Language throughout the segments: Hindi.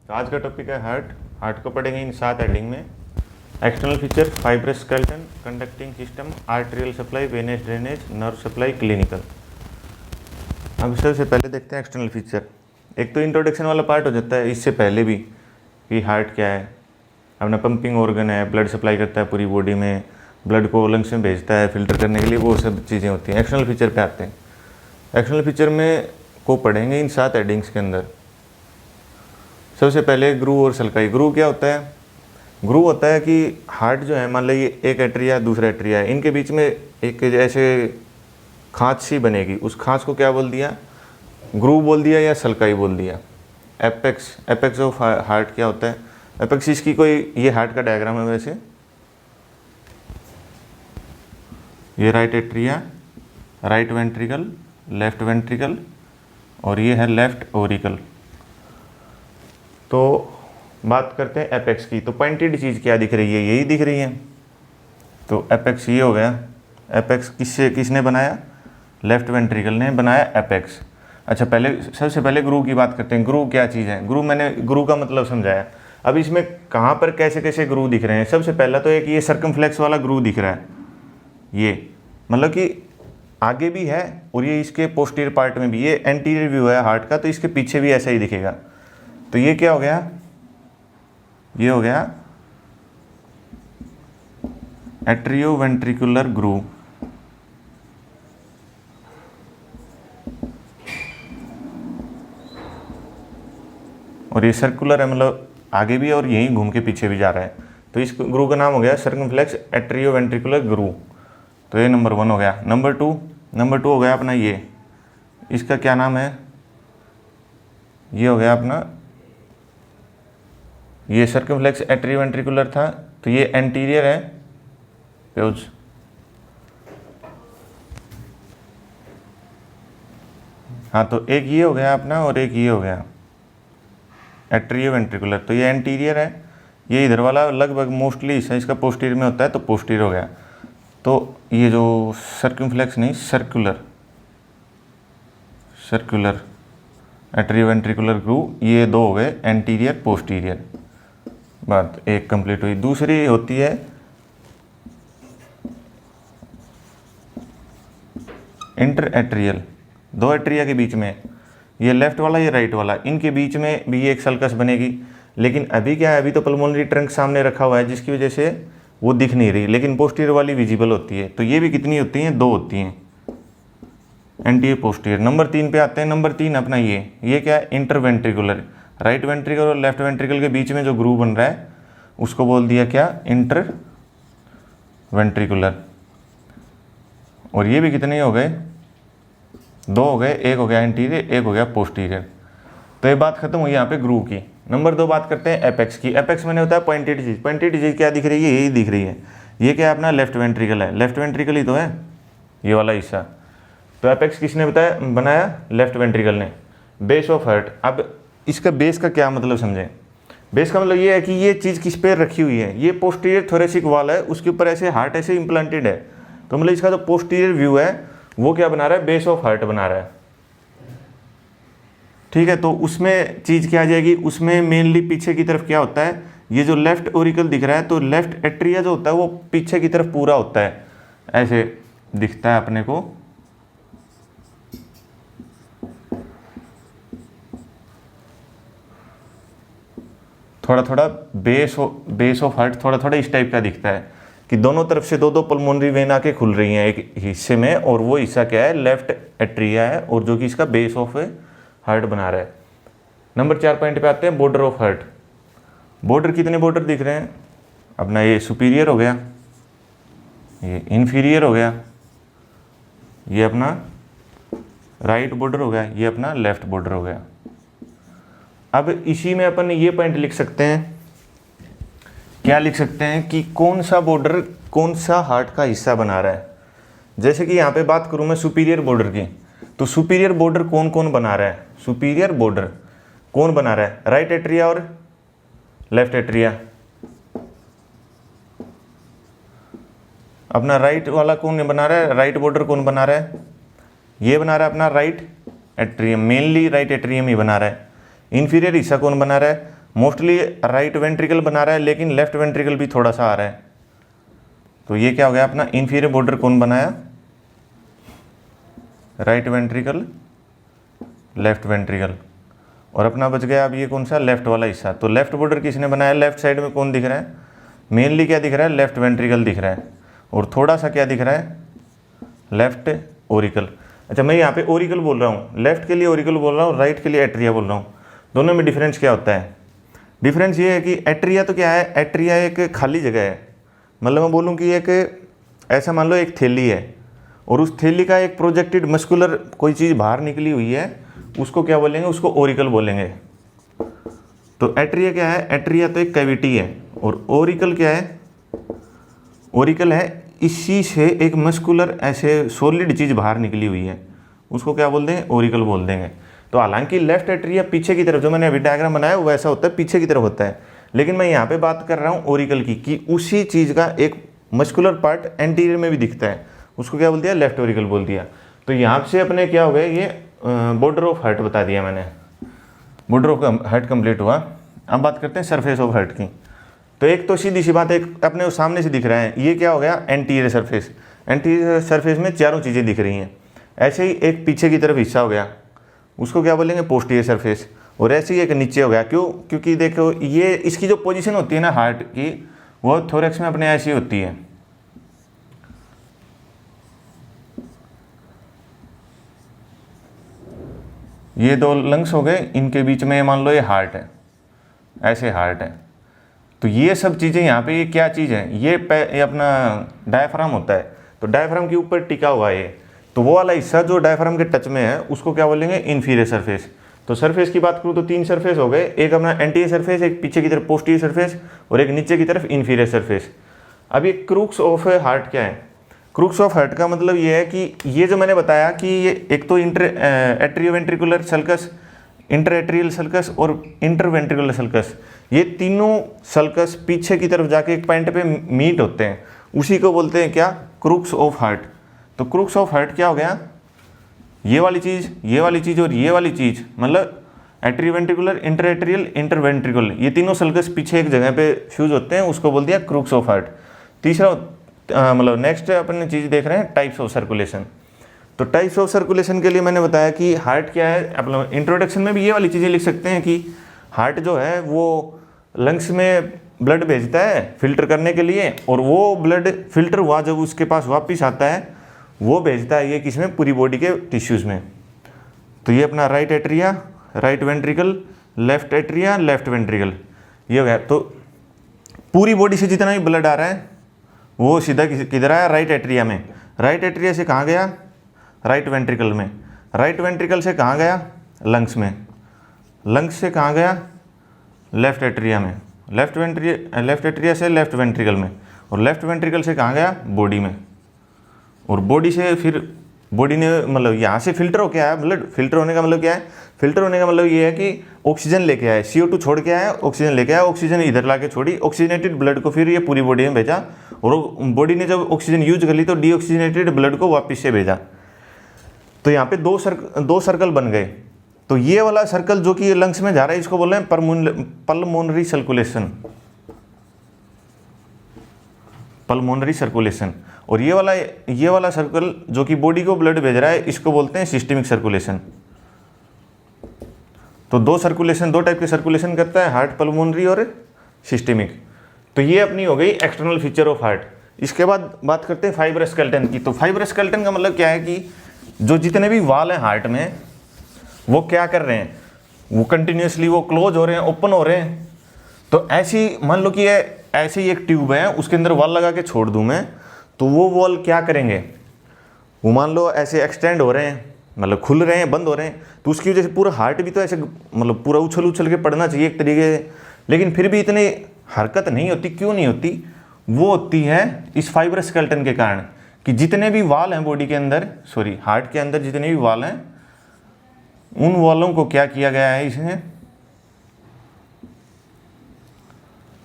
तो आज का टॉपिक है हार्ट। हार्ट को पढ़ेंगे इन 7 हेडिंग में। External feature, fibrous skeleton, conducting system, arterial supply, venous drainage, nerve supply, clinical. अब सबसे पहले देखते हैं एक्सटर्नल फीचर। एक तो इंट्रोडक्शन वाला पार्ट हो जाता है इससे पहले भी कि हार्ट क्या है। अपना पंपिंग ऑर्गन है, ब्लड सप्लाई करता है पूरी बॉडी में, ब्लड को लंग्स में भेजता है फिल्टर करने के लिए, वो सब चीज़ें होती हैं। एक्सटर्नल फीचर पे आते हैं। एक्सटर्नल फीचर में को पढ़ेंगे इन 7 हेडिंग्स के अंदर। सबसे पहले ग्रू और सल्काई। ग्रू क्या होता है? ग्रू होता है कि हार्ट जो है, मान लीजिए एक एट्रिया दूसरा एट्रिया है, इनके बीच में एक ऐसे खांच सी बनेगी, उस खांच को क्या बोल दिया? ग्रू बोल दिया या सल्काई बोल दिया। एपेक्स ऑफ हार्ट क्या होता है? एपेक्स इसकी कोई, ये हार्ट का डायग्राम है वैसे, ये right atria, right ventricle, left ventricle और ये है लेफ्ट ओरिकल। तो बात करते हैं एपेक्स की। तो पॉइंटेड चीज़ क्या दिख रही है? यही दिख रही है। तो एपेक्स ये हो गया। एपेक्स किसने बनाया? लेफ्ट वेंट्रिकल ने बनाया एपेक्स। अच्छा, सबसे पहले ग्रू की बात करते हैं। ग्रू क्या चीज़ है? मैंने ग्रू का मतलब समझाया। अब इसमें कहाँ पर कैसे कैसे ग्रू दिख रहे हैं? सबसे पहला तो एक ये सर्कमफ्लेक्स वाला ग्रू दिख रहा है। ये मतलब कि आगे भी है और ये इसके पोस्टीरियर पार्ट में भी। ये एंटीरियर व्यू है हार्ट का, तो इसके पीछे भी ऐसा ही दिखेगा। तो ये क्या हो गया? ये हो गया एट्रियोवेंट्रिकुलर ग्रू। और ये सर्कुलर है, मतलब आगे भी और यहीं घूम के पीछे भी जा रहा है। तो इस ग्रू का नाम हो गया सर्कमफ्लेक्स एट्रियोवेंट्रिकुलर ग्रू। तो ये नंबर 1 हो गया। नंबर टू हो गया अपना ये, इसका क्या नाम है? ये हो गया अपना, ये सर्कमफ्लेक्स एट्रियोवेंट्रिकुलर था, तो ये एंटीरियर है प्योज। हाँ, तो एक ये हो गया अपना और एक ये हो गया एट्रियोवेंट्रिकुलर। तो ये एंटीरियर है, ये इधर वाला लगभग मोस्टली हिस्सा इसका पोस्टीरियर में होता है, तो पोस्टीरियर हो गया। तो ये जो सर्कमफ्लेक्स नहीं, सर्कुलर एट्रियोवेंट्रिकुलर ग्रू, ये 2 हो गए एंटीरियर पोस्टीरियर। बात एक कंप्लीट हुई। दूसरी होती है इंटर एट्रियल। 2 एट्रिया के बीच में, ये लेफ्ट वाला ये राइट वाला, इनके बीच में भी एक सल्कस बनेगी। लेकिन अभी क्या है? अभी तो पल्मोनरी ट्रंक सामने रखा हुआ है, जिसकी वजह से वो दिख नहीं रही, लेकिन पोस्टीरियर वाली विजिबल होती है। तो ये भी कितनी होती हैं? 2 होती हैं, एंटीरियर पोस्टीरियर। नंबर 3 पे आते हैं। नंबर 3 अपना ये क्या है? इंटरवेंट्रिकुलर। राइट वेंट्रिकल और लेफ्ट वेंट्रिकल के बीच में जो ग्रू बन रहा है उसको बोल दिया क्या? Inter ventricular. और ये भी कितने हो गए? 2 हो गए। एक हो गया एंटीरियर, एक हो गया पोस्टीरियर। तो ये बात खत्म हुई यहाँ पे ग्रू की। नंबर 2 बात करते हैं एपेक्स की। एपेक्स मैंने होता है पॉइंटेड चीज। पॉइंटेड चीज क्या दिख रही है? यही दिख रही है। ये क्या है अपना? लेफ्ट वेंट्रिकल है। लेफ्ट वेंट्रिकल ही तो है ये वाला हिस्सा। तो एपेक्स किसने बनाया? लेफ्ट वेंट्रिकल ने। Base of heart. अब इसका बेस का क्या मतलब समझें? बेस का मतलब ये है कि ये चीज़ किस पे रखी हुई है। ये पोस्टीरियर थोरेसिक वाल है, उसके ऊपर ऐसे हार्ट ऐसे इम्प्लांटेड है। तो मतलब इसका जो पोस्टीरियर व्यू है वो क्या बना रहा है? बेस ऑफ हार्ट बना रहा है। ठीक है, तो उसमें चीज़ क्या आ जाएगी? उसमें मेनली पीछे की तरफ क्या होता है? ये जो लेफ्ट ओरिकल दिख रहा है, तो लेफ्ट एट्रिया जो होता है वो पीछे की तरफ पूरा होता है, ऐसे दिखता है अपने को। थोड़ा बेस ऑफ हार्ट थोड़ा इस टाइप का दिखता है कि दोनों तरफ से 2 पल्मोनरी वेन आके खुल रही हैं एक हिस्से में, और वो हिस्सा क्या है? लेफ्ट एट्रिया है, और जो कि इसका बेस ऑफ हार्ट बना रहा है। नंबर 4 पॉइंट पे आते हैं बॉर्डर ऑफ हार्ट। बॉर्डर कितने बॉर्डर दिख रहे हैं अपना? ये सुपीरियर हो गया, ये इन्फीरियर हो गया, ये अपना राइट बॉर्डर हो गया, ये अपना लेफ्ट बॉर्डर हो गया। अब इसी में अपन ये पॉइंट लिख सकते हैं, क्या लिख सकते हैं कि कौन सा बॉर्डर कौन सा हार्ट का हिस्सा बना रहा है। जैसे कि यहाँ पे बात करूँ मैं सुपीरियर बॉर्डर की, तो सुपीरियर बॉर्डर कौन कौन बना रहा है? सुपीरियर बॉर्डर कौन बना रहा है? राइट एट्रिया और लेफ्ट एट्रिया। अपना राइट वाला कौन बना रहा है? राइट बॉर्डर कौन बना रहा है? ये बना रहा है अपना right atrium, mainly right atrium ही बना रहा है। इन्फीरियर हिस्सा कौन बना रहा है? मोस्टली राइट वेंट्रिकल बना रहा है, लेकिन लेफ्ट वेंट्रिकल भी थोड़ा सा आ रहा है। तो ये क्या हो गया अपना इंफीरियर बॉर्डर कौन बनाया, राइट वेंट्रिकल, लेफ्ट वेंट्रिकल, और अपना बच गया अब ये कौन सा, लेफ्ट वाला हिस्सा। तो लेफ्ट बॉर्डर किसने बनाया, लेफ्ट साइड में कौन दिख रहा है, मेनली क्या दिख रहा है, लेफ्ट वेंट्रिकल दिख रहा है, और थोड़ा सा क्या दिख रहा है, लेफ्ट ओरिकल। अच्छा मैं यहाँ पे ओरिकल बोल रहा हूँ, लेफ्ट के लिए ओरिकल बोल रहा हूँ, राइट के लिए एट्रिया बोल रहा हूँ। दोनों में डिफरेंस क्या होता है, डिफरेंस ये है कि एट्रिया तो क्या है, एट्रिया एक खाली जगह है, मतलब मैं बोलूँ कि एक ऐसा मान लो एक थैली है, और उस थैली का एक प्रोजेक्टेड मस्कुलर कोई चीज़ बाहर निकली हुई है, उसको क्या बोलेंगे, उसको ओरिकल बोलेंगे। तो एट्रिया क्या है, एट्रिया तो एक कैविटी है, और ओरिकल क्या है, ओरिकल है इसी से एक मस्कुलर ऐसे सॉलिड चीज़ बाहर निकली हुई है, उसको क्या बोल देंगे, ओरिकल बोल देंगे। तो हालांकि लेफ्ट एट्रिया पीछे की तरफ, जो मैंने अभी डायग्राम बनाया वो वैसा होता है, पीछे की तरफ होता है, लेकिन मैं यहाँ पे बात कर रहा हूँ ओरिकल की, कि उसी चीज़ का एक मस्कुलर पार्ट एंटीरियर में भी दिखता है, उसको क्या बोल दिया, लेफ्ट ओरिकल बोल दिया। तो यहाँ से अपने क्या हो गया, ये बॉर्डर ऑफ हर्ट बता दिया मैंने, बॉर्डर ऑफ हर्ट कंप्लीट हुआ। अब बात करते हैं सरफेस ऑफ हर्ट की। तो एक तो सीधी सी बात, एक अपने सामने से दिख रहा है, ये क्या हो गया, एंटीरियर सरफेस। एंटीरियर सरफेस में चारों चीज़ें दिख रही हैं। ऐसे ही एक पीछे की तरफ हिस्सा हो गया, उसको क्या बोलेंगे, पोस्टीरियर सरफेस। और ऐसे ही एक नीचे हो गया, क्यों, क्योंकि देखो ये इसकी जो पोजीशन होती है ना हार्ट की, वो थोरैक्स में अपने ऐसी होती है, ये दो लंग्स हो गए, इनके बीच में मान लो ये हार्ट है, ऐसे हार्ट है। तो ये सब चीज़ें यहाँ पे, ये क्या चीज़ है, ये अपना डायफ्राम होता है। तो डायफ्राम के ऊपर टिका हुआ है, तो वो वाला हिस्सा जो डायफ्राम के टच में है उसको क्या बोलेंगे, इन्फीरियर सरफेस। तो सरफेस की बात करूँ तो 3 सरफेस हो गए, एक अपना एंटीरियर सरफेस, एक पीछे की तरफ पोस्टीरियर सरफेस, और एक नीचे की तरफ इन्फीरियर सरफेस। अब ये क्रूक्स ऑफ हार्ट क्या है, क्रूक्स ऑफ हार्ट का मतलब ये है कि ये जो मैंने बताया कि ये एक तो atrioventricular sulcus, inter atrial sulcus और इंटरवेंट्रिकुलर सल्कस, ये तीनों सल्कस पीछे की तरफ जाके एक पॉइंट पे मीट होते हैं, उसी को बोलते हैं क्या, क्रूक्स ऑफ हार्ट। तो क्रूक्स ऑफ हार्ट क्या हो गया, ये वाली चीज़, ये वाली चीज़ और ये वाली चीज़, मतलब एट्रियोवेंट्रिकुलर, इंटर एट्रियल, इंटरवेंट्रिकुलर, ये तीनों सल्कस पीछे एक जगह पे फ्यूज होते हैं, उसको बोल दिया क्रूक्स ऑफ हार्ट। तीसरा मतलब नेक्स्ट अपन चीज़ देख रहे हैं, टाइप्स ऑफ सर्कुलेशन। तो टाइप्स ऑफ सर्कुलेशन के लिए मैंने बताया कि हार्ट क्या है, अपना इंट्रोडक्शन में भी ये वाली चीज़ें लिख सकते हैं कि हार्ट जो है वो लंग्स में ब्लड भेजता है फिल्टर करने के लिए, और वो ब्लड फिल्टर हुआ जब उसके पास वापस आता है, वो भेजता है ये किसमें, पूरी बॉडी के टिश्यूज़ में। तो ये अपना right atria, right ventricle, left atria, left ventricle, ये हो गया। तो पूरी बॉडी से जितना भी ब्लड आ रहा है वो सीधा किधर आया, राइट एट्रिया में। राइट एट्रिया से कहाँ गया, राइट वेंट्रिकल में। राइट वेंट्रिकल से कहाँ गया, लंग्स में। लंग्स से कहाँ गया, लेफ्ट एट्रिया में। लेफ्ट एट्रिया से लेफ्ट वेंट्रिकल में, और लेफ्ट वेंट्रिकल से कहाँ गया, बॉडी में। और बॉडी से फिर बॉडी ने मतलब यहाँ से फिल्टर हो के आया ब्लड। फिल्टर होने का मतलब क्या है, फिल्टर होने का मतलब ये है कि ऑक्सीजन लेके आया, CO2 छोड़ के आया, ऑक्सीजन लेके आया, ऑक्सीजन इधर ला के छोड़ी, ऑक्सीजनेटेड ब्लड को फिर ये पूरी बॉडी में भेजा, और बॉडी ने जब ऑक्सीजन यूज कर ली तो डीऑक्सीजनेटेड ब्लड को वापस से भेजा। तो यहाँ पे दो सर्कल बन गए। तो ये वाला सर्कल जो कि लंग्स में जा रहा है, इसको बोल रहे हैं पल्मोनरी सर्कुलेशन, पल्मोनरी सर्कुलेशन। और ये वाला सर्कल जो कि बॉडी को ब्लड भेज रहा है, इसको बोलते हैं सिस्टेमिक सर्कुलेशन। तो दो टाइप के सर्कुलेशन करता है हार्ट, पल्मोनरी और सिस्टेमिक। तो ये अपनी हो गई एक्सटर्नल फीचर ऑफ हार्ट। इसके बाद बात करते हैं फाइबर स्केलेटन की। तो फाइबर स्केलेटन का मतलब क्या है कि जो जितने भी वाल हैं हार्ट में, वो क्या कर रहे हैं, वो कंटिन्यूसली वो क्लोज हो रहे हैं, ओपन हो रहे हैं। तो ऐसी मान लो कि ऐसे ही एक ट्यूब है, उसके अंदर वॉल लगा के छोड़ दूं मैं, तो वो वॉल क्या करेंगे, वो मान लो ऐसे एक्सटेंड हो रहे हैं, मतलब खुल रहे हैं, बंद हो रहे हैं। तो उसकी वजह से पूरा हार्ट भी तो ऐसे मतलब पूरा उछल के पड़ना चाहिए एक तरीके से, लेकिन फिर भी इतनी हरकत नहीं होती। क्यों नहीं होती, वो होती है इस फाइबर स्केलेटन के कारण, कि जितने भी वाल हैं बॉडी के अंदर, हार्ट के अंदर जितने भी वाल हैं, उन वालों को क्या किया गया है, इसने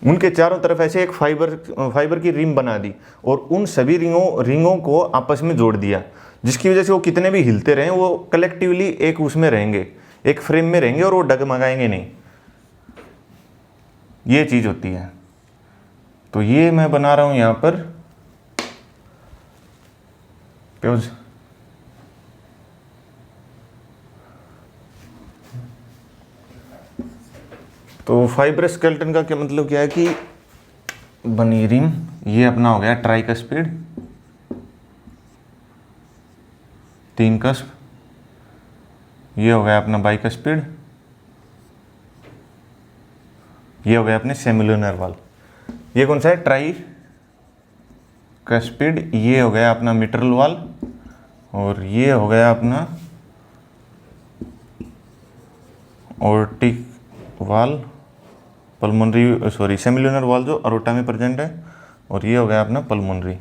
उनके चारों तरफ ऐसे एक फाइबर की रिंग बना दी, और उन सभी रिंगों को आपस में जोड़ दिया, जिसकी वजह से वो कितने भी हिलते रहें, वो कलेक्टिवली एक उसमें रहेंगे, एक फ्रेम में रहेंगे, और वो डगमगाएंगे नहीं। ये चीज़ होती है। तो ये मैं बना रहा हूँ यहाँ पर प्योज। तो फाइब्रस स्केलेटन का क्या मतलब क्या है कि बनी रिंग, ये अपना हो गया ट्राइकस्पिड, 3 कस्प, ये हो गया अपना बाइकस्पिड, ये हो गया अपने सेमिलुनर वाल। ये कौन सा है? Try cuspid. ये हो गया अपना मिट्रल वाल, और ये हो गया अपना ऑर्टिक वाल, पल्मोनरी सॉरी सेमिलुनर वाल जो अरोटा में प्रेजेंट है, और ये हो गया अपना पल्मोनरी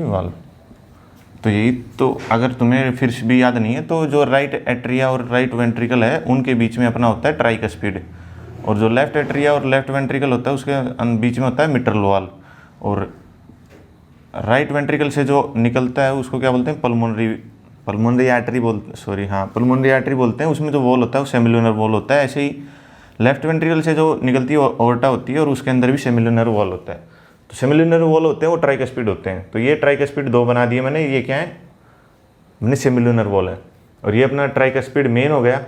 वाल। तो यही तो, अगर तुम्हें फिर भी याद नहीं है तो जो राइट एट्रिया और राइट वेंट्रिकल है उनके बीच में अपना होता है ट्राइकस्पिड, और जो लेफ्ट एट्रिया और लेफ्ट वेंट्रिकल होता है उसके बीच में होता है मिट्रल वाल, और राइट वेंट्रिकल से जो निकलता है उसको क्या बोलते हैं? पल्मोनरी आर्टरी पल्मोनरी आर्टरी बोलते हैं। उसमें जो वॉल होता है वो सेमिलुनर वॉल होता है। ऐसे ही लेफ्ट वेंट्रिकल से जो निकलती है ऑर्टा होती है, और उसके अंदर भी सेमिलुनर वॉल होता है। तो सेमिलुनर वॉल होते हैं वो ट्राइकस्पिड होते हैं। तो ये ट्राइकस्पिड 2 बना दिए मैंने। ये क्या है? मैंने सेमिलुनर वॉल है। और ये अपना ट्राइकस्पिड मेन हो गया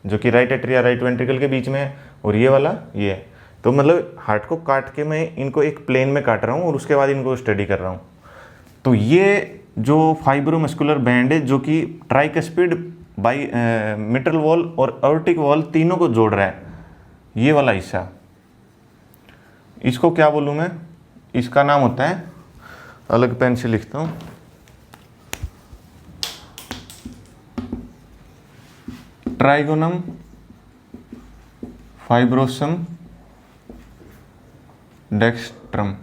जो कि राइट एट्रिया राइट वेंट्रिकल के बीच में है, और ये वाला ये है। तो मतलब हार्ट को काट के मैं इनको एक प्लेन में काट रहा हूँ और उसके बाद इनको स्टडी कर रहा हूँ। तो ये जो फाइब्रोमस्कुलर बैंड है जो कि ट्राइकस्पिड बाई मिट्रल वॉल और ऑर्टिक वॉल तीनों को जोड़ रहा है, ये वाला हिस्सा, इसको क्या बोलूँ मैं? इसका नाम होता है, अलग पेन से लिखता हूँ, ट्राइगोनम फाइब्रोसम डेक्स्ट्रम।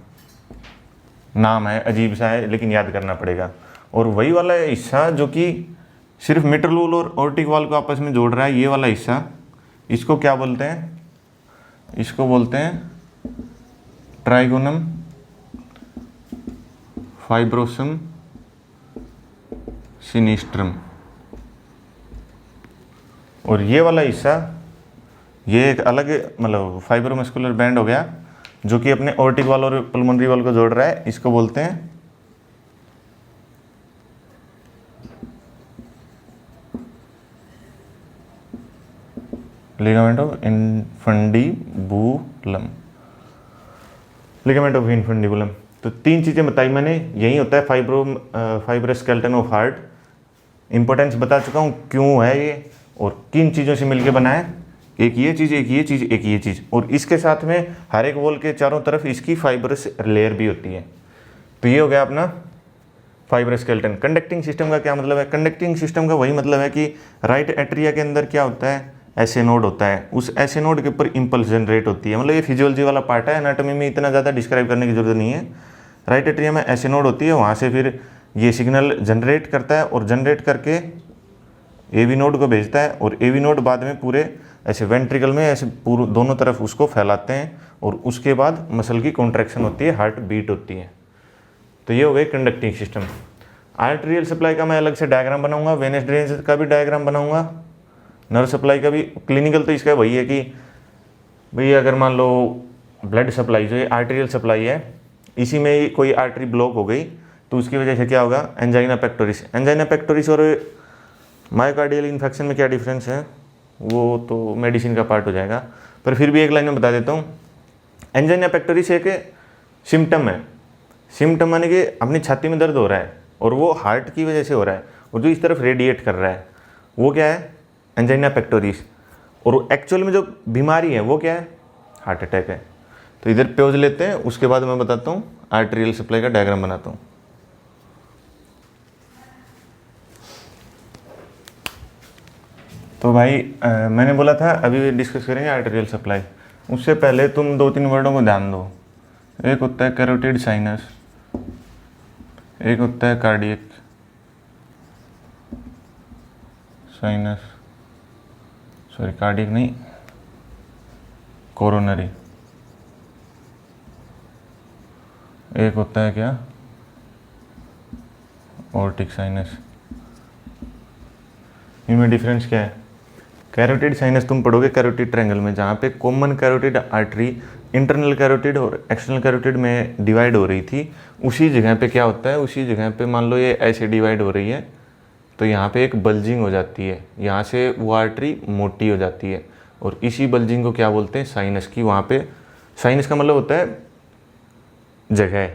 नाम है, अजीब सा है, लेकिन याद करना पड़ेगा। और वही वाला हिस्सा जो कि सिर्फ मिट्रल वॉल और ऑर्टिक वॉल को आपस में जोड़ रहा है, ये वाला हिस्सा, इसको क्या बोलते हैं? इसको बोलते हैं ट्राइगोनम फाइब्रोसम सिनिस्ट्रम। और ये वाला हिस्सा, ये एक अलग मतलब फाइब्रोमस्कुलर बैंड हो गया जो कि अपने ऑर्टिक वॉल और पल्मोनरी वॉल को जोड़ रहा है। इसको बोलते हैं ligament of infundibulum. Ligament of infundibulum. तो 3 चीज़ें बताई मैंने। यही होता है fibrous skeleton of heart. Importance बता चुका हूँ क्यों है ये और किन चीज़ों से मिलकर बना है। एक ये चीज़, एक ये चीज़, एक ये चीज़, और इसके साथ में हर एक वॉल के चारों तरफ इसकी फाइब्रस लेयर भी होती है। तो ये हो गया अपना फाइब्रस स्केलेटन। कंडक्टिंग सिस्टम का क्या मतलब है? कंडक्टिंग सिस्टम का वही मतलब है कि राइट एट्रिया के अंदर क्या होता है? ऐसे नोड होता है। उस ऐसे नोड के ऊपर इंपल्स जनरेट होती है। मतलब ये फिजियोलॉजी वाला पार्ट है, एनाटॉमी में इतना ज़्यादा डिस्क्राइब करने की जरूरत नहीं है। राइट एट्रिया में ऐसे नोड होती है, वहाँ से फिर ये सिग्नल जनरेट करता है और जनरेट करके एवी नोड को भेजता है, और एवी नोड बाद में पूरे ऐसे वेंट्रिकल में ऐसे पूरे दोनों तरफ उसको फैलाते हैं, और उसके बाद मसल की कॉन्ट्रैक्शन होती है, हार्ट बीट होती है। तो ये हो गई कंडक्टिंग सिस्टम। आर्टेरियल सप्लाई का मैं अलग से डायग्राम बनाऊंगा, वेनस ड्रेनेज का भी डायग्राम बनाऊंगा, नर्व सप्लाई का भी। क्लिनिकल तो इसका वही है कि भैया अगर मान लो ब्लड सप्लाई जो है आर्टेरियल सप्लाई है, इसी में ही कोई आर्टरी ब्लॉक हो गई तो उसकी वजह से क्या होगा? Angina pectoris. एंजाइना पेक्टोरिस और मायोकार्डियल इन्फेक्शन में क्या डिफरेंस है वो तो मेडिसिन का पार्ट हो जाएगा, पर फिर भी एक लाइन में बता देता हूँ। एंजाइना पेक्टोरिस एक सिम्टम है। सिम्टम माने कि अपनी छाती में दर्द हो रहा है और वो हार्ट की वजह से हो रहा है, और जो इस तरफ रेडिएट कर रहा है वो क्या है? Angina pectoris. और एक्चुअल में जो बीमारी है वो क्या है? हार्ट अटैक है। तो इधर प्योज लेते हैं, उसके बाद मैं बताता हूँ आर्टेरियल सप्लाई का डायग्राम बनाता हूँ। तो भाई मैंने बोला था अभी डिस्कस करेंगे आर्टेरियल सप्लाई। उससे पहले तुम 2-3 वर्डों को ध्यान दो। एक होता है कैरोटिड साइनस, एक होता है कार्डियक साइनस, सॉरी कार्डियक नहीं, कोरोनरी। एक होता है क्या? Aortic sinus. इनमें डिफरेंस क्या है? कैरोटिड साइनस तुम पढ़ोगे कैरोटिड ट्रायंगल में, जहाँ पे common carotid artery internal carotid और एक्सटर्नल कैरोटिड में डिवाइड हो रही थी, उसी जगह पे क्या होता है, उसी जगह पे मान लो ये ऐसे डिवाइड हो रही है, तो यहाँ पे एक बल्जिंग हो जाती है, यहाँ से वो आर्टरी मोटी हो जाती है, और इसी बल्जिंग को क्या बोलते हैं, साइनस की। वहाँ पे साइनस का मतलब होता है जगह,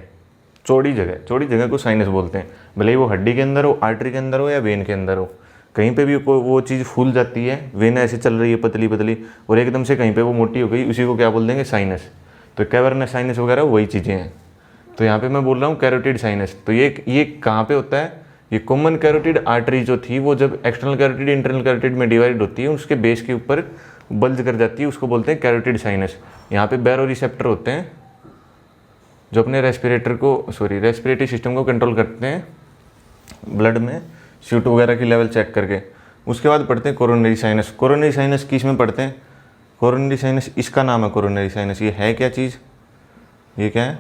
चौड़ी जगह को साइनस बोलते हैं। भले ही वो हड्डी के अंदर हो, आर्टरी के अंदर हो या वेन के अंदर हो, कहीं पे भी वो चीज़ फूल जाती है, वेन ऐसे चल रही है पतली पतली और एकदम से कहीं पे वो मोटी हो गई, उसी को क्या बोल देंगे, साइनस। तो कैवर्नस साइनस वगैरह वही चीज़ें हैं। तो यहाँ पे मैं बोल रहा हूँ कैरोटिड साइनस। तो ये कहाँ पे होता है, ये कॉमन कैरोटिड आर्टरी जो थी वो जब एक्सटर्नल कैरोटिड इंटरनल कैरोटिड में डिवाइड होती है, उसके बेस के ऊपर बल्ज कर जाती है, उसको बोलते हैं कैरोटिड साइनस। यहाँ पे बैरो रिसेप्टर होते हैं जो अपने रेस्पिरेटरी सिस्टम को कंट्रोल करते हैं ब्लड में CO2 वगैरह की लेवल चेक करके। उसके बाद पढ़ते हैं कोरोनरी साइनस। कोरोनरी साइनस किस में पढ़ते हैं, कोरोनरी साइनस इसका नाम है कोरोनरी साइनस। ये है क्या चीज़, ये क्या है,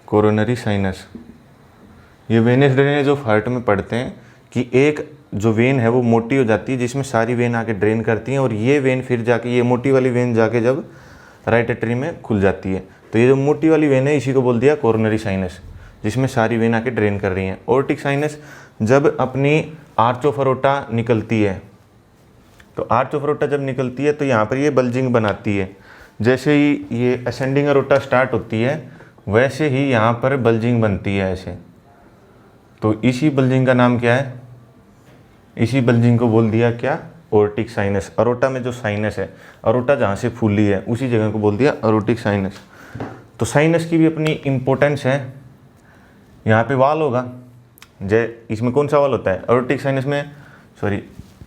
कोरोनरी साइनस। ये वेनस ड्रेनेज ऑफ हार्ट में पढ़ते हैं कि एक जो वेन है वो मोटी हो जाती है, जिसमें सारी वेन आके ड्रेन करती हैं, और ये वेन फिर जाके, ये मोटी वाली वेन जाके जब राइट आर्टरी में खुल जाती है, तो ये जो मोटी वाली वेन है इसी को बोल दिया कोरोनरी साइनस, जिसमें सारी वेन आके ड्रेन कर रही हैं। ओर्टिक साइनस जब अपनी आर्च ऑफ अरोटा निकलती है, तो आर्च ऑफ अरोटा जब निकलती है तो यहाँ पर ये बल्जिंग बनाती है। जैसे ही ये असेंडिंग अरोटा स्टार्ट होती है वैसे ही यहाँ पर बल्जिंग बनती है ऐसे। तो इसी बल्जिंग का नाम क्या है, इसी बल्जिंग को बोल दिया क्या, ओर्टिक साइनस। अरोटा में जो साइनस है, अरोटा जहाँ से फूली है उसी जगह को बोल दिया अरोटिक साइनस। तो साइनस की भी अपनी इम्पोर्टेंस है। यहाँ पे वाल होगा, इसमें कौन सा वाल होता है, अरोटिक साइनस में,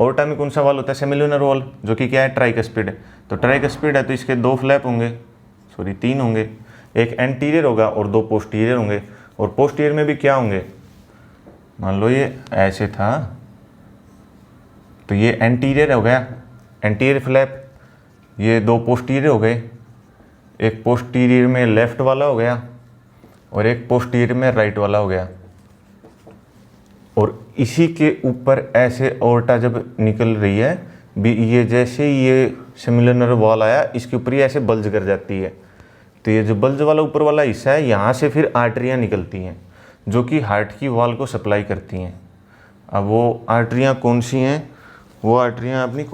ओर्टा में कौन सा वाल होता है, सेमिलुनर वाल, जो कि क्या है, ट्राइकस्पिड है। तो ट्राइकस्पिड है तो इसके 2 फ्लैप होंगे, 3 होंगे, एक एंटीरियर होगा और 2 पोस्टीरियर होंगे। और पोस्टीरियर में भी क्या होंगे, मान लो ये ऐसे था तो ये एंटीरियर हो गया, एंटीरियर फ्लैप, ये 2 पोस्टीरियर हो गए, एक पोस्टीरियर में लेफ्ट वाला हो गया और एक पोस्टीरियर में राइट वाला हो गया। और इसी के ऊपर ऐसे ओर्टा जब निकल रही है भी, ये जैसे ये सेमिलुनर वॉल आया इसके ऊपर ही ऐसे बल्ज कर जाती है। तो ये जो बल्ज वाला ऊपर वाला हिस्सा है, यहाँ से फिर आर्टरियाँ निकलती हैं जो कि हार्ट की वॉल को सप्लाई करती हैं। अब वो आर्टरियाँ कौन सी हैं, वो आर्टरियाँ अपनी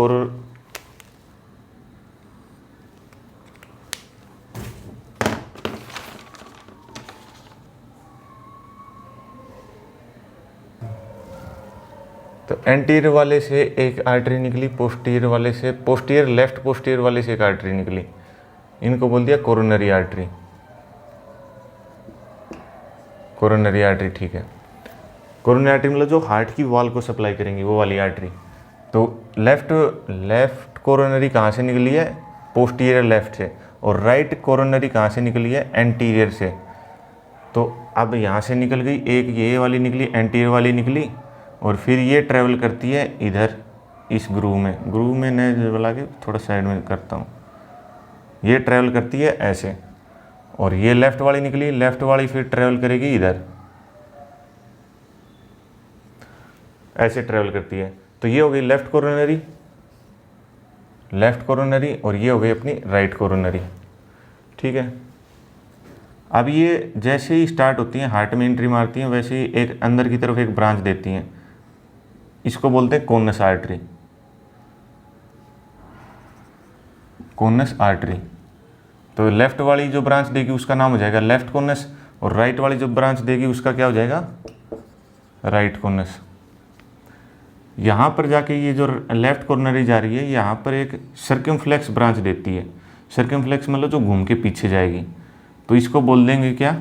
तो एंटीरियर वाले से एक आर्टरी निकली, पोस्टीरियर वाले से, लेफ्ट पोस्टीरियर वाले से एक आर्टरी निकली, इनको बोल दिया कोरोनरी आर्टरी। कोरोनरी आर्टरी, ठीक है। कोरोनरी आर्टरी मतलब जो हार्ट की वॉल को सप्लाई करेंगी वो वाली आर्टरी। तो लेफ्ट कोरोनरी कहाँ से निकली है, पोस्टीरियर लेफ्ट से, और राइट कोरोनरी कहाँ से निकली है, एंटीरियर से। तो अब यहाँ से निकल गई एक, ये वाली निकली, एंटीरियर वाली निकली, और फिर ये ट्रैवल करती है इधर इस ग्रूव में मैं बोला के थोड़ा साइड में करता हूँ, ये ट्रैवल करती है ऐसे, और ये लेफ़्ट वाली निकली, लेफ़्ट वाली फिर ट्रैवल करेगी इधर, ऐसे ट्रैवल करती है। तो ये हो गई लेफ़्ट कोरोनरी, और ये हो गई अपनी राइट कोरोनरी, ठीक है। अब ये जैसे ही स्टार्ट होती हैं, हार्ट में एंट्री मारती हैं, वैसे ही एक अंदर की तरफ एक ब्रांच देती हैं, इसको बोलते हैं कोनस आर्टरी। कोनस आर्टरी, तो लेफ्ट वाली जो ब्रांच देगी उसका नाम हो जाएगा लेफ्ट कोनस, और राइट वाली जो ब्रांच देगी उसका क्या हो जाएगा, राइट कोनस। यहाँ पर जाके ये जो लेफ्ट कोरोनरी जा रही है, यहाँ पर एक सर्कमफ्लेक्स ब्रांच देती है। सर्कमफ्लेक्स मतलब जो घूम के पीछे जाएगी, तो इसको बोल देंगे क्या,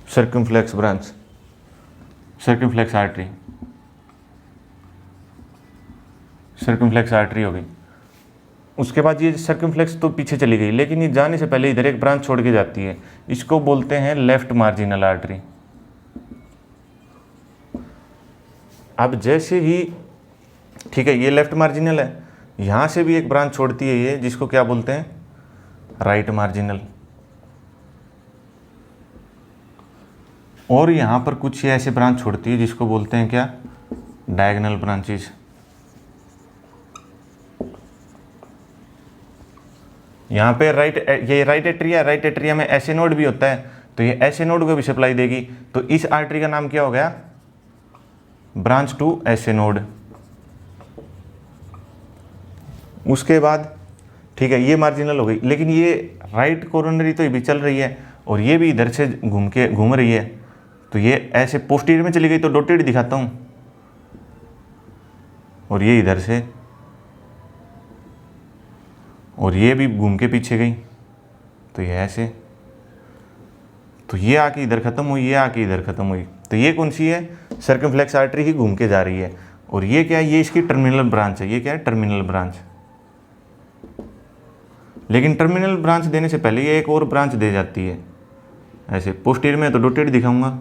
circumflex branch, circumflex artery, circumflex artery हो गई। उसके बाद ये सर्कमफ्लेक्स तो पीछे चली गई, लेकिन ये जाने से पहले इधर एक ब्रांच छोड़ के जाती है, इसको बोलते हैं लेफ्ट मार्जिनल आर्टरी। अब जैसे ही, ठीक है, ये लेफ्ट मार्जिनल है, यहाँ से भी एक ब्रांच छोड़ती है ये, जिसको क्या बोलते हैं, राइट मार्जिनल। और यहाँ पर कुछ ऐसे ब्रांच छोड़ती है जिसको बोलते हैं क्या, डायगोनल ब्रांचेस। यहाँ पे ये राइट एट्रिया, राइट एट्रिया में ऐसे नोड भी होता है, तो ये ऐसे नोड को भी सप्लाई देगी। तो इस आर्टरी का नाम क्या हो गया, ब्रांच टू ऐसे नोड। उसके बाद ठीक है, ये मार्जिनल हो गई, लेकिन ये राइट कोरोनरी तो ये भी चल रही है और ये भी इधर से घूम रही है, तो ये ऐसे पोस्टीरियर में चली गई, तो डॉटेड दिखाता हूँ, और ये इधर से, और ये भी घूम के पीछे गई, तो ये ऐसे, तो ये आके इधर ख़त्म हुई, ये आके इधर ख़त्म हुई। तो ये कौन सी है, सर्कमफ्लेक्स आर्टरी ही घूम के जा रही है। और ये क्या है, ये इसकी टर्मिनल ब्रांच है। ये क्या है, टर्मिनल ब्रांच। लेकिन टर्मिनल ब्रांच देने से पहले ये एक और ब्रांच दे जाती है ऐसे पोस्टीरियर में, तो डॉटेड दिखाऊंगा।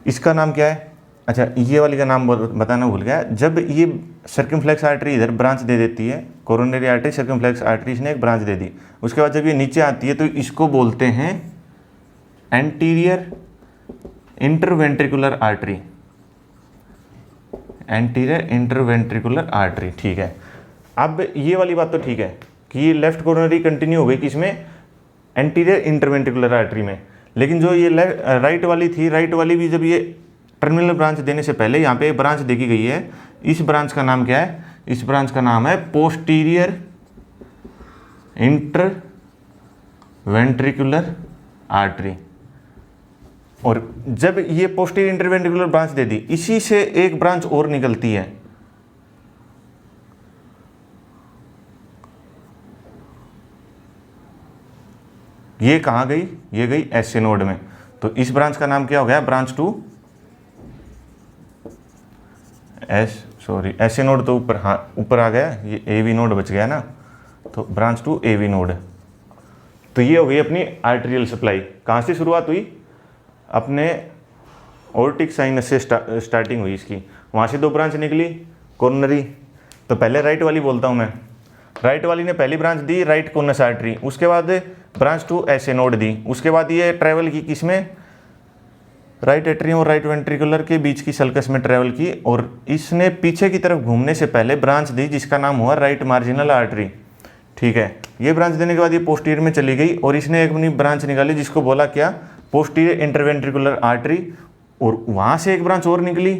इसका नाम क्या है, अच्छा ये वाली का नाम बताना भूल गया। जब ये सर्कमफ्लेक्स आर्टरी इधर ब्रांच दे देती है, कोरोनरी आर्टरी सर्कमफ्लेक्स आर्टरी इसने एक ब्रांच दे दी, उसके बाद जब ये नीचे आती है तो इसको बोलते हैं anterior interventricular artery. Anterior interventricular artery, ठीक है। अब ये वाली बात तो ठीक है कि ये लेफ्ट कोरोनरी कंटिन्यू हो गई किसमें, एंटीरियर इंटरवेंट्रिकुलर आर्टरी में। लेकिन जो ये राइट वाली थी, राइट वाली भी जब ये टर्मिनल ब्रांच देने से पहले यहाँ पे ब्रांच देखी गई है। इस ब्रांच का नाम क्या है, इस ब्रांच का नाम है पोस्टीरियर इंटरवेंट्रिकुलर आर्टरी। और जब ये पोस्टीरियर इंटरवेंट्रिकुलर ब्रांच दे दी, इसी से एक ब्रांच और निकलती है, ये कहाँ गई, ये गई ऐसे नोड में। तो इस ब्रांच का नाम क्या हो गया, ब्रांच टू ऐसे नोड, तो ऊपर, हाँ ऊपर आ गया, ये एवी नोड बच गया ना, तो ब्रांच टू एवी नोड। तो ये हो गई अपनी आर्टेरियल सप्लाई। कहाँ से शुरुआत हुई, अपने ऑर्टिक साइनस से स्टार्टिंग हुई इसकी, वहाँ से दो ब्रांच निकली कोरोनरी। तो पहले राइट वाली बोलता हूँ मैं, राइट वाली ने पहली ब्रांच दी राइट कोनस आर्टरी, उसके बाद ब्रांच टू ऐसे नोड दी, उसके बाद ये ट्रैवल की किसमें, राइट एट्रियम और राइट वेंट्रिकुलर के बीच की सल्कस में ट्रैवल की, और इसने पीछे की तरफ घूमने से पहले ब्रांच दी जिसका नाम हुआ राइट मार्जिनल आर्टरी। ठीक है, ये ब्रांच देने के बाद ये पोस्टीरियर में चली गई और इसने एक अपनी ब्रांच निकाली जिसको बोला क्या, पोस्टीरियर इंटरवेंट्रिकुलर आर्टरी। और वहाँ से एक ब्रांच और निकली,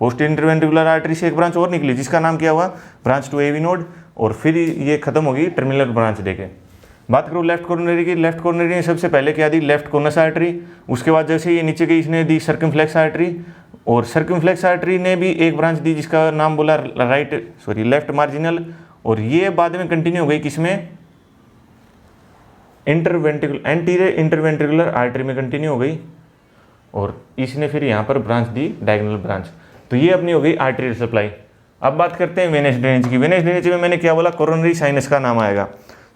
पोस्टीरियर इंटरवेंट्रिकुलर आर्टरी से एक ब्रांच और निकली जिसका नाम क्या हुआ, ब्रांच टू एवी नोड। और फिर ये खत्म होगी टर्मिनल ब्रांच देके। बात करूँ लेफ्ट कॉर्नरी की, लेफ्ट कॉर्नरी ने सबसे पहले क्या दी, लेफ्ट कोनस आर्टरी। उसके बाद जैसे ये नीचे गई इसने दी सर्कमफ्लेक्स आर्टरी, और सर्कमफ्लेक्स आर्टरी ने भी एक ब्रांच दी जिसका नाम बोला लेफ्ट मार्जिनल। और ये बाद में कंटिन्यू हो गई किसमें, एंटीरियर इंटरवेंट्रिकुलर आर्टरी में कंटिन्यू हो गई, और इसने फिर यहाँ पर ब्रांच दी डायगोनल ब्रांच। तो ये अपनी हो गई आर्टेरियल सप्लाई। अब बात करते हैं वेनस ड्रेनेज की। वेनस ड्रेनेज में मैंने क्या बोला, कोरोनरी साइनस का नाम आएगा।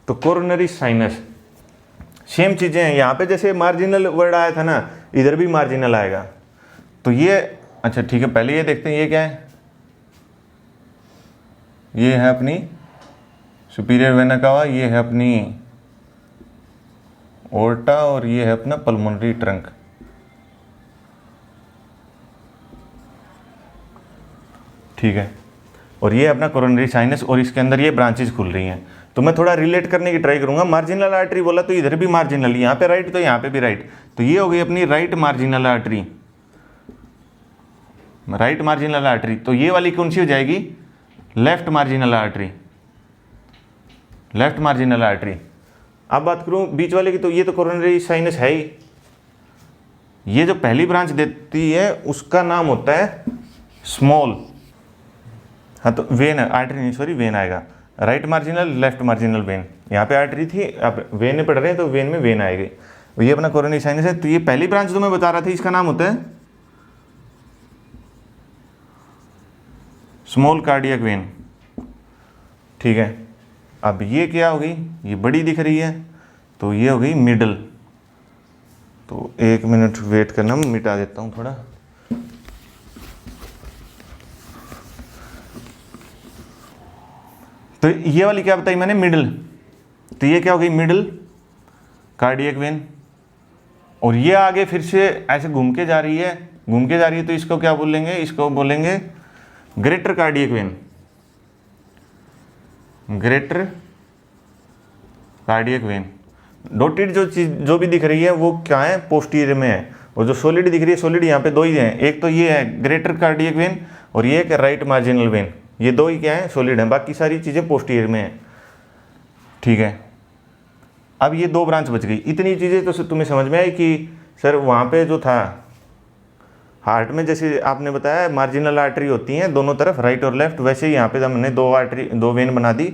तो कोरोनरी साइनस सेम चीज़ें हैं, यहाँ पे जैसे मार्जिनल वर्ड आया था ना, इधर भी मार्जिनल आएगा। तो ये अच्छा ठीक है, पहले ये देखते हैं ये क्या है, ये है अपनी सुपीरियर वेना कावा, ये है अपनी ओर्टा, और ये है अपना पल्मोनरी ट्रंक। ठीक है, और ये अपना कोरोनरी साइनस, और इसके अंदर ये ब्रांचेस खुल रही हैं। तो मैं थोड़ा रिलेट करने की ट्राई करूंगा। मार्जिनल आर्टरी बोला तो इधर भी मार्जिनल, यहाँ पे राइट तो यहाँ पे भी राइट, तो ये हो गई अपनी right marginal artery, right marginal artery. तो ये वाली कौन सी हो जाएगी, left marginal artery, left marginal artery. अब बात करूं बीच वाले की, तो ये तो कोरोनरी साइनस है ही। ये जो पहली ब्रांच देती है उसका नाम होता है स्मॉल, हाँ तो वेन, आर्टरी नहीं सॉरी वेन आएगा, right marginal left marginal when. यहाँ पे आर्टरी थी, अब वेन में पढ़ रहे हैं तो वेन में वेन आएगी। ये अपना कोरोनरी साइनस है। तो ये पहली ब्रांच जो मैं बता रहा था इसका नाम होता है स्मॉल कार्डियक वेन। ठीक है, अब ये क्या हो गई, ये बड़ी दिख रही है, तो ये हो गई मिडल। तो एक मिनट वेट करना, मैं मिटा देता हूँ थोड़ा। तो ये वाली क्या बताई मैंने, मिडल। तो ये क्या हो गई, मिडल कार्डियक वेन। और ये आगे फिर से ऐसे घूम के जा रही है, घूम के जा रही है, तो इसको क्या बोलेंगे, इसको बोलेंगे greater cardiac vein. Greater cardiac vein. Dotted जो चीज जो भी दिख रही है वो क्या है, पोस्टीरियर में है, और जो सॉलिड दिख रही है, सॉलिड यहाँ पे दो ही हैं, एक तो ये है ग्रेटर कार्डियक वेन और ये एक राइट मार्जिनल वेन, ये दो ही क्या है, सॉलिड है, बाकी सारी चीज़ें पोस्टीरियर में है। ठीक है, अब ये दो ब्रांच बच गई। इतनी चीज़ें तो तुम्हें समझ में आई कि सर वहाँ पे जो था हार्ट में, जैसे आपने बताया मार्जिनल आर्टरी होती हैं दोनों तरफ, राइट और लेफ्ट, वैसे ही यहाँ पे हमने दो वेन बना दी,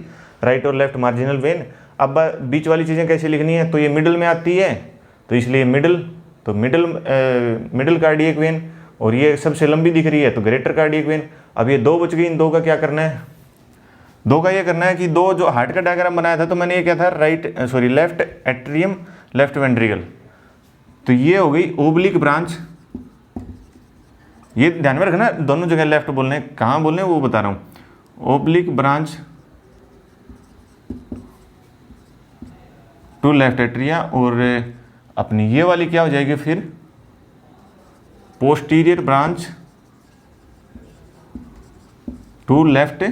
राइट और लेफ्ट मार्जिनल वेन। अब बीच वाली चीज़ें कैसे लिखनी है, तो ये मिडल में आती है, तो इसलिए मिडल, तो मिडल कार्डियक वेन, और ये सबसे लंबी दिख रही है तो ग्रेटर कार्डियक वेन। अब ये दो बच गई, इन दो का क्या करना है, दो का ये करना है कि दो जो हार्ट का डायग्राम बनाया था, तो मैंने ये क्या था, लेफ्ट एट्रियम लेफ्ट वेंट्रिकल, तो ये हो गई ओब्लिक ब्रांच। ये ध्यान में रखना, दोनों जगह लेफ्ट बोलने, कहाँ बोलने वो बता रहा हूँ। Oblique branch to left atria, और अपनी ये वाली क्या हो जाएगी फिर, posterior branch to left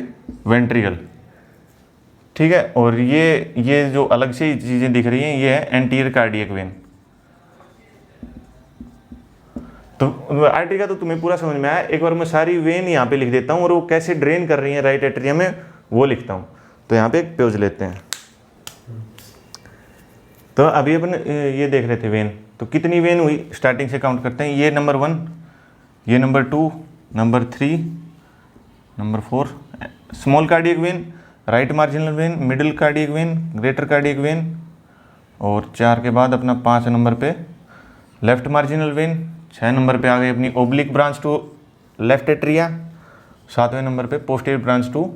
ventricle. ठीक है, और ये जो अलग से चीजें दिख रही हैं, ये है एंटीरियर कार्डियक वेन। तो आर्टरी का तो तुम्हें पूरा समझ में आया। एक बार मैं सारी वेन यहाँ पे लिख देता हूँ और वो कैसे ड्रेन कर रही है राइट एट्रियम में वो लिखता हूँ। तो यहाँ पे एक पेज लेते हैं। तो अभी अपन ये देख रहे थे वेन, तो कितनी वेन हुई स्टार्टिंग से काउंट करते हैं। ये नंबर 1, ये number 2, number 3, number 4 small cardiac vein, right marginal when, middle cardiac vein, greater cardiac vein, और 4 के बाद अपना 5 नंबर पे लेफ्ट मार्जिनल वेन, 6 नंबर पे आ गई अपनी oblique branch to left atria, 7वें नंबर पे posterior branch to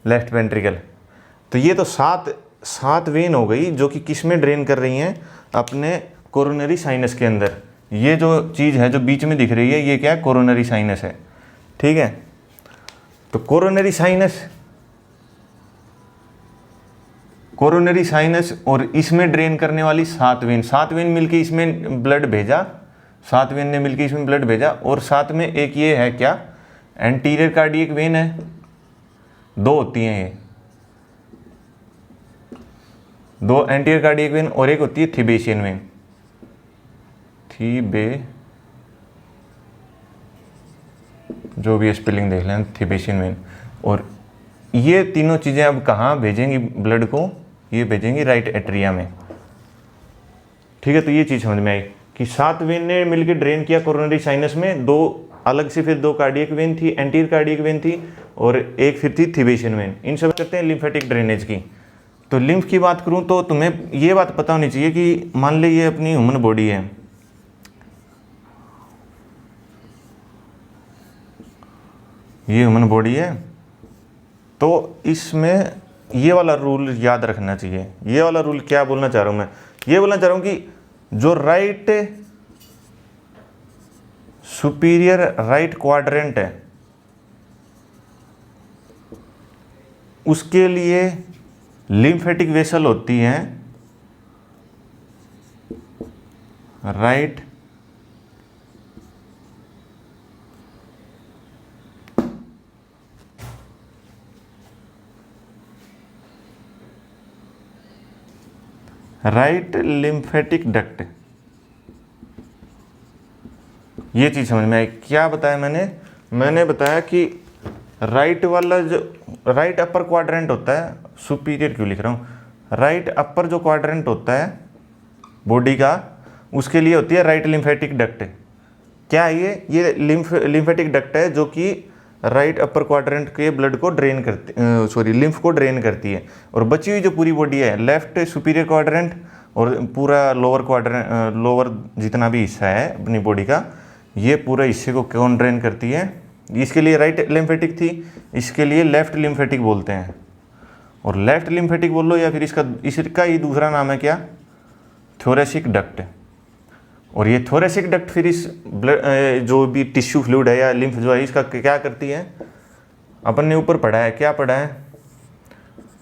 left ventricle. तो ये तो सात वेन हो गई जो कि किस में ड्रेन कर रही हैं, अपने कोरोनरी साइनस के अंदर। ये जो चीज़ है जो बीच में दिख रही है ये क्या है, कोरोनरी साइनस है। ठीक है, तो कोरोनरी साइनस और इसमें ड्रेन करने वाली 7 वेन मिलके इसमें ब्लड भेजा, 7 वेन ने मिलके इसमें ब्लड भेजा। और साथ में एक ये है क्या, एंटीरियर कार्डियक वेन है, 2 होती हैं ये, 2 एंटीरियर कार्डियक वेन, और एक होती है थिबेशियन वेन, जो भी स्पेलिंग देख लें, थिबेशियन वेन। और ये तीनों चीज़ें अब कहाँ भेजेंगी ब्लड को, ये भेजेंगी राइट एट्रिया में। ठीक है, तो ये चीज़ समझ में आई कि 7 वेन ने मिलकर ड्रेन किया कोरोनरी साइनस में, 2 अलग से फिर 2 कार्डियक वेन थी, एंटीरियर कार्डियक वेन थी, और एक फिर थी थिबेशियन वेन। इन सब करते हैं लिम्फेटिक ड्रेनेज की। तो लिम्फ की बात करूं तो तुम्हें ये बात पता होनी चाहिए कि मान ले ये अपनी ह्यूमन बॉडी है, ये ह्यूमन बॉडी है, तो इसमें ये वाला रूल याद रखना चाहिए। ये वाला रूल क्या बोलना चाह रहा हूं मैं, ये बोलना चाह रहा हूं कि जो राइट सुपीरियर राइट क्वाड्रेंट है उसके लिए लिम्फेटिक वेसल होती हैं राइट लिम्फेटिक डक्ट। ये चीज समझ में आई। क्या बताया मैंने बताया कि राइट वाला जो राइट अपर क्वाड्रेंट होता है, सुपीरियर क्यों लिख रहा हूँ, राइट अपर जो क्वाड्रेंट होता है बॉडी का, उसके लिए होती है राइट लिम्फेटिक डक्ट। क्या है ये लिम्फेटिक डक्ट है जो कि राइट अपर क्वाड्रेंट के ब्लड को ड्रेन करती, लिम्फ को ड्रेन करती है। और बची हुई जो पूरी बॉडी है, लेफ्ट सुपीरियर क्वाड्रेंट और पूरा लोअर क्वाड्रेंट, लोअर जितना भी हिस्सा है अपनी बॉडी का, ये पूरे हिस्से को कौन ड्रेन करती है, इसके लिए राइट लिम्फेटिक थी, इसके लिए लेफ्ट लिम्फेटिक बोलते हैं। और लेफ्ट लिम्फेटिक बोल लो या फिर इसका ही दूसरा नाम है क्या, थोरेसिक डक्ट। और ये थोरेसिक डक्ट फिर इस ब्लड जो भी टिश्यू फ्लूइड है या लिम्फ जो है इसका क्या करती है, अपन ने ऊपर पढ़ा है, क्या पढ़ा है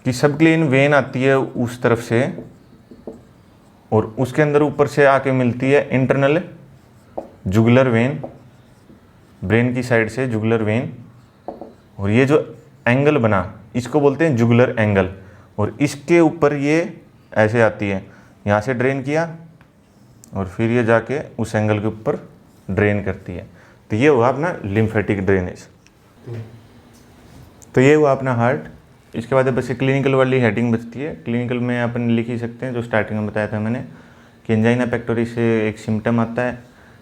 कि सबक्लेन वेन आती है उस तरफ से, और उसके अंदर ऊपर से आके मिलती है इंटरनल जुगुलर वेन, ब्रेन की साइड से जुगुलर वेन, और ये जो एंगल बना इसको बोलते हैं जुगुलर एंगल, और इसके ऊपर ये ऐसे आती है, यहाँ से ड्रेन किया और फिर ये जाके उस एंगल के ऊपर ड्रेन करती है। तो ये हुआ अपना लिम्फेटिक ड्रेनेज। तो ये हुआ अपना हार्ट। इसके बाद बस क्लिनिकल वाली हेडिंग बचती है। क्लिनिकल में अपन लिख ही सकते हैं जो स्टार्टिंग में बताया था मैंने कि एंजाइना पेक्टोरिस से एक सिम्टम आता है,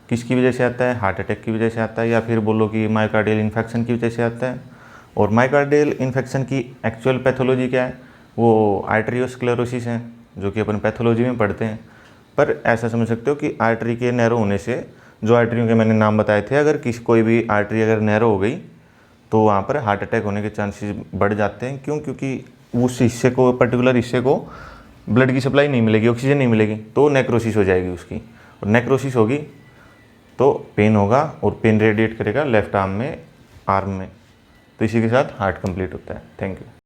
किसकी वजह से आता है, हार्ट अटैक की वजह से आता है, या फिर बोलो कि मायोकार्डियल इन्फेक्शन की वजह से आता है। और मायोकार्डियल इन्फेक्शन की एक्चुअल पैथोलॉजी क्या है, वो आर्टेरियोस्क्लेरोसिस है, जो कि अपन पैथोलॉजी में पढ़ते हैं। पर ऐसा समझ सकते हो कि आर्टरी के नैरो होने से, जो आर्टरियों के मैंने नाम बताए थे, अगर कोई भी आर्टरी अगर नैरो हो गई तो वहाँ पर हार्ट अटैक होने के चांसेस बढ़ जाते हैं। क्यों? क्योंकि उस हिस्से को, पर्टिकुलर हिस्से को ब्लड की सप्लाई नहीं मिलेगी, ऑक्सीजन नहीं मिलेगी, तो नेक्रोसिस हो जाएगी उसकी। और नेक्रोसिस होगी तो पेन होगा, और पेन रेडिएट करेगा लेफ्ट आर्म में, तो इसी के साथ हार्ट कंप्लीट होता है। Thank you.